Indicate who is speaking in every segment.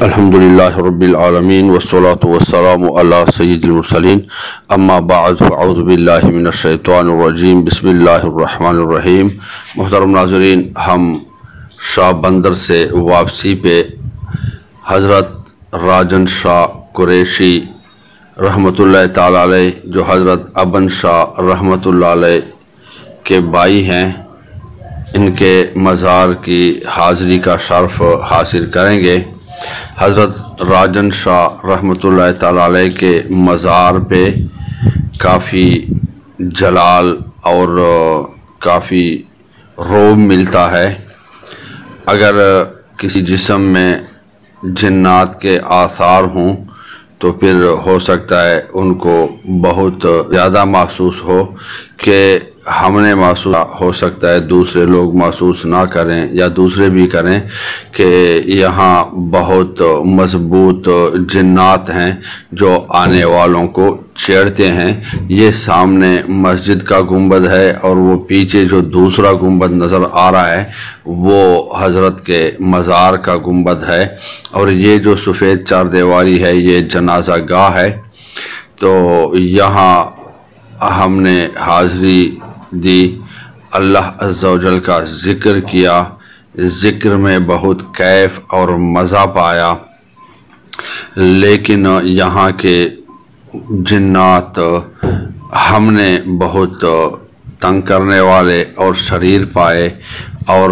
Speaker 1: الحمدللہ رب العالمین والصلاة والسلام علی سید المرسلین اما بعد فاعوذ باللہ من الشیطان الرجیم بسم اللہ الرحمن الرحیم۔ محترم ناظرین، ہم شاہ بندر سے واپسی پہ حضرت راجن شاہ قریشی رحمتہ اللہ تعالی علیہ، جو حضرت ابن شاہ رحمتہ اللہ علیہ کے بھائی ہیں، ان کے مزار کی حاضری کا شرف حاصل کریں گے۔ حضرت راجن شاہ رحمتہ اللہ تعالی علیہ کے مزار پہ کافی جلال اور کافی رعب ملتا ہے۔ اگر کسی جسم میں جنات کے آثار ہوں تو پھر ہو سکتا ہے ان کو بہت زیادہ محسوس ہو کہ ہم نے محسوس ہو سکتا ہے دوسرے لوگ محسوس نہ کریں یا دوسرے بھی کریں کہ یہاں بہت مضبوط جنات ہیں جو آنے والوں کو چھیڑتے ہیں۔ یہ سامنے مسجد کا گنبد ہے اور وہ پیچھے جو دوسرا گنبد نظر آ رہا ہے وہ حضرت کے مزار کا گنبد ہے، اور یہ جو سفید چار دیواری ہے یہ جنازہ گاہ ہے۔ تو یہاں ہم نے حاضری دی، اللہ عز و جل کا ذکر کیا، ذکر میں بہت کیف اور مزہ پایا، لیکن یہاں کے جنات ہم نے بہت تنگ کرنے والے اور شریر پائے، اور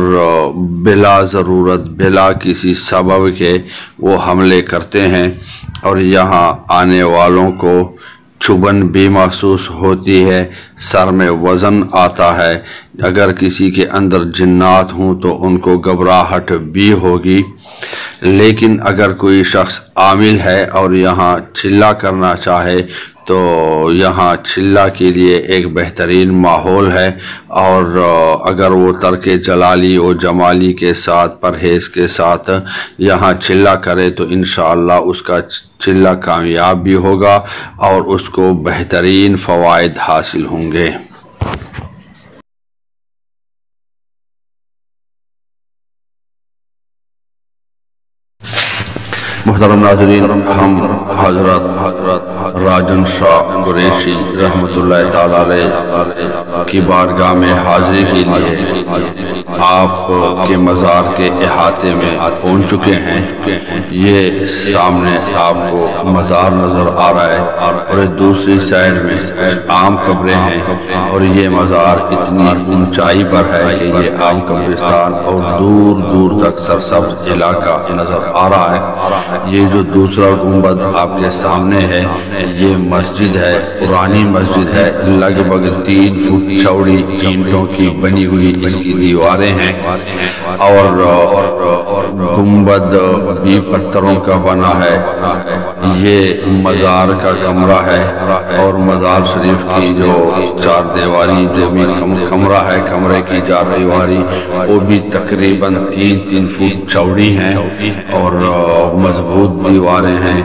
Speaker 1: بلا ضرورت بلا کسی سبب کے وہ حملے کرتے ہیں، اور یہاں آنے والوں کو چبھن بھی محسوس ہوتی ہے، سر میں وزن آتا ہے۔ اگر کسی کے اندر جنات ہوں تو ان کو گھبراہٹ بھی ہوگی، لیکن اگر کوئی شخص عامل ہے اور یہاں چلہ کرنا چاہے تو یہاں چلہ کے لیے ایک بہترین ماحول ہے، اور اگر وہ ترک جلالی و جمالی کے ساتھ پرہیز کے ساتھ یہاں چلہ کرے تو انشاءاللہ اس کا چلہ کامیاب بھی ہوگا اور اس کو بہترین فوائد حاصل ہوں گے۔ محترم ناظرین، ہم حضرت راجن شاہ قریشی رحمتہ اللہ تعالی علیہ کی بارگاہ میں حاضری کے لیے آپ کے مزار کے احاطے میں پہنچ چکے ہیں۔ یہ سامنے آپ کو مزار نظر آ رہا ہے، اور دوسری سائڈ میں عام قبریں ہیں، اور یہ مزار اتنی اونچائی پر ہے کہ یہ عام قبرستان اور دور دور تک سرسبز علاقہ نظر آ رہا ہے۔ یہ جو دوسرا گنبد آپ کے سامنے ہے یہ مسجد ہے، پرانی مسجد ہے، لگ بھگ 3 فٹ چوڑی اینٹوں کی بنی ہوئی اس کی دیواریں ہیں، اور گنبد بھی پتھروں کا بنا ہے۔ یہ مزار کا کمرہ ہے، اور مزار شریف کی جو چار دیواری جو بھی کمرہ ہے، کمرے کی چار دیواری وہ بھی تقریباً 3 فٹ چوڑی ہیں، اور مضبوط دیواریں ہیں،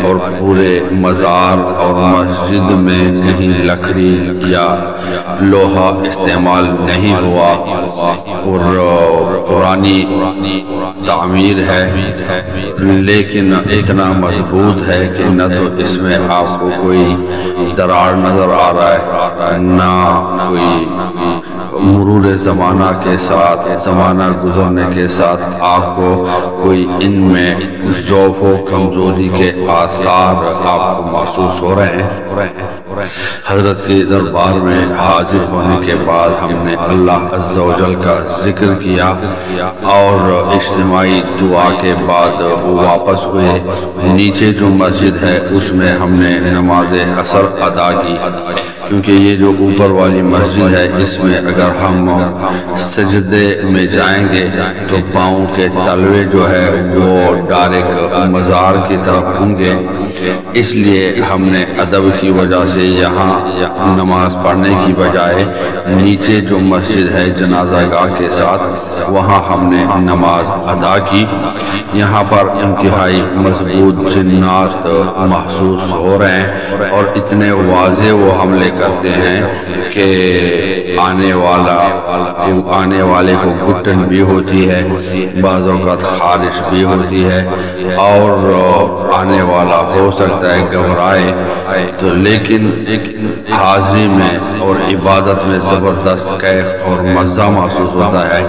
Speaker 1: اور پورے مزار اور مسجد میں کہیں لکڑی یا لوہا استعمال نہیں ہوا، اور پرانی تعمیر ہے، لیکن اتنا مضبوط ہے کہ نہ تو اس میں آپ کو کوئی دراڑ نظر آ رہا ہے، نہ کوئی مرور زمانہ کے ساتھ زمانہ گزرنے کے ساتھ آپ کو کوئی ان میں ضعف و کمزوری کے آثار آپ کو محسوس ہو رہے ہیں۔ حضرت کے دربار میں حاضر ہونے کے بعد ہم نے اللہ عز و جل کا ذکر کیا، اور اجتماعی دعا کے بعد واپس ہوئے۔ نیچے جو مسجد ہے اس میں ہم نے نماز عصر ادا کی، کیونکہ یہ جو اوپر والی مسجد ہے اس میں اگر ہم سجدے میں جائیں گے تو پاؤں کے تلوے جو ہے وہ ڈائریکٹ مزار کی طرف ہوں گے، اس لیے ہم نے ادب کی وجہ سے یہاں نماز پڑھنے کی بجائے نیچے جو مسجد ہے جنازہ گاہ کے ساتھ وہاں ہم نے نماز ادا کی۔ یہاں پر انتہائی مضبوط جنات محسوس ہو رہے ہیں، اور اتنے واضح وہ حملے کرتے ہیں کہ آنے والے کو گھٹن بھی ہوتی ہے، بعض اوقات خارش بھی ہوتی ہے، اور آنے والا ہو سکتا ہے گھبرائے، تو لیکن حاضری میں اور عبادت میں زبردست کیف اور مزہ محسوس ہوتا ہے۔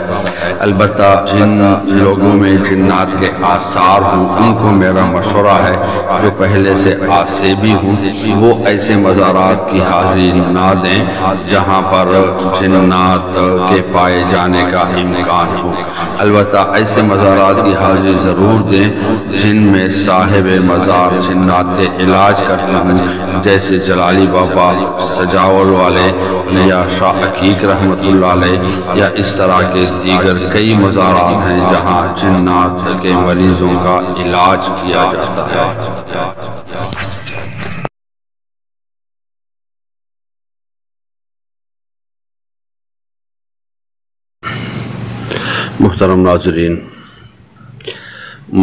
Speaker 1: البتہ جن لوگوں میں جنات کے آثار ہوں ان کو میرا مشورہ ہے، جو پہلے سے آسے بھی ہوں، وہ ایسے مزارات کی حاضری نہ دیں جہاں پر جنات کے پائے جانے کا امکان ہو۔ البتہ ایسے مزارات کی حاضری ضرور دیں جن میں صاحب مزار جنات کے علاج کرتے ہوں، جیسے جلالی بابا، سجاول والے، یا شاہ عقیق رحمتہ اللہ علیہ، یا اس طرح کے دیگر کئی مزارات ہیں جہاں جنات کے مریضوں کا علاج کیا جاتا ہے۔ محترم ناظرین،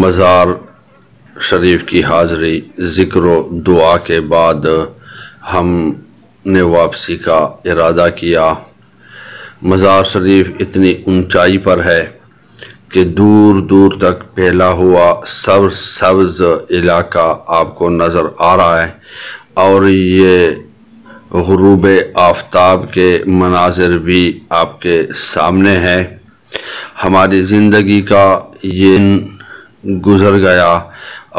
Speaker 1: مزار شریف کی حاضری، ذکر و دعا کے بعد ہم نے واپسی کا ارادہ کیا۔ مزار شریف اتنی اونچائی پر ہے کہ دور دور تک پھیلا ہوا سبز علاقہ آپ کو نظر آ رہا ہے، اور یہ غروب آفتاب کے مناظر بھی آپ کے سامنے ہے۔ ہماری زندگی کا یہ دن گزر گیا،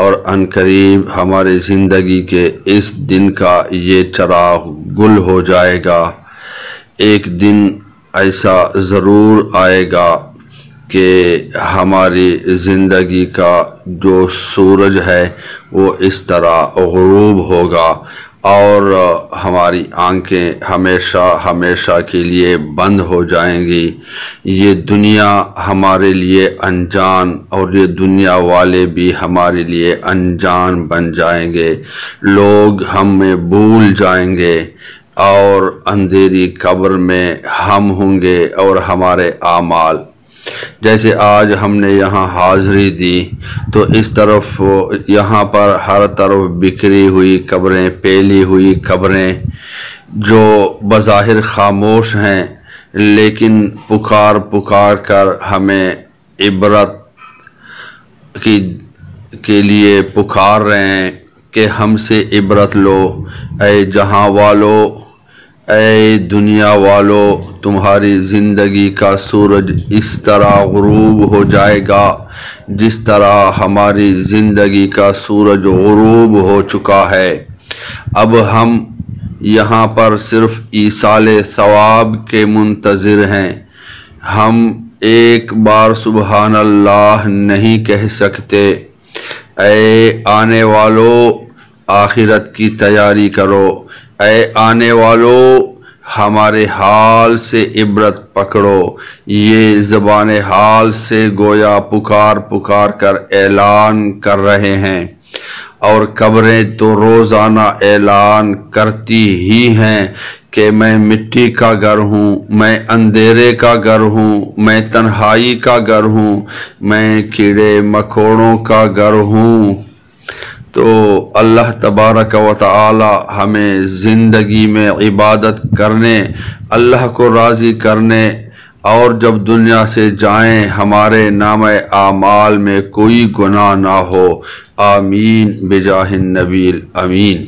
Speaker 1: اور عنقریب ہماری زندگی کے اس دن کا یہ چراغ گل ہو جائے گا۔ ایک دن ایسا ضرور آئے گا کہ ہماری زندگی کا جو سورج ہے وہ اس طرح غروب ہوگا، اور ہماری آنکھیں ہمیشہ کے لیے بند ہو جائیں گی۔ یہ دنیا ہمارے لیے انجان، اور یہ دنیا والے بھی ہمارے لیے انجان بن جائیں گے۔ لوگ ہمیں بھول جائیں گے، اور اندھیری قبر میں ہم ہوں گے اور ہمارے اعمال۔ جیسے آج ہم نے یہاں حاضری دی تو اس طرف یہاں پر ہر طرف بکھری ہوئی قبریں، پھیلی ہوئی قبریں جو بظاہر خاموش ہیں، لیکن پکار کر ہمیں عبرت کے لیے پکار رہے ہیں کہ ہم سے عبرت لو۔ اے جہاں والو، اے دنیا والو، تمہاری زندگی کا سورج اس طرح غروب ہو جائے گا جس طرح ہماری زندگی کا سورج غروب ہو چکا ہے۔ اب ہم یہاں پر صرف ایصال ثواب کے منتظر ہیں۔ ہم ایک بار سبحان اللہ نہیں کہہ سکتے۔ اے آنے والو، آخرت کی تیاری کرو۔ اے آنے والو، ہمارے حال سے عبرت پکڑو۔ یہ زبان حال سے گویا پکار کر اعلان کر رہے ہیں، اور قبریں تو روزانہ اعلان کرتی ہی ہیں کہ میں مٹی کا گھر ہوں، میں اندھیرے کا گھر ہوں، میں تنہائی کا گھر ہوں، میں کیڑے مکوڑوں کا گھر ہوں۔ تو اللہ تبارک و تعالی ہمیں زندگی میں عبادت کرنے، اللہ کو راضی کرنے، اور جب دنیا سے جائیں ہمارے نامہ اعمال میں کوئی گناہ نہ ہو۔ آمین بجاہ النبی الامین۔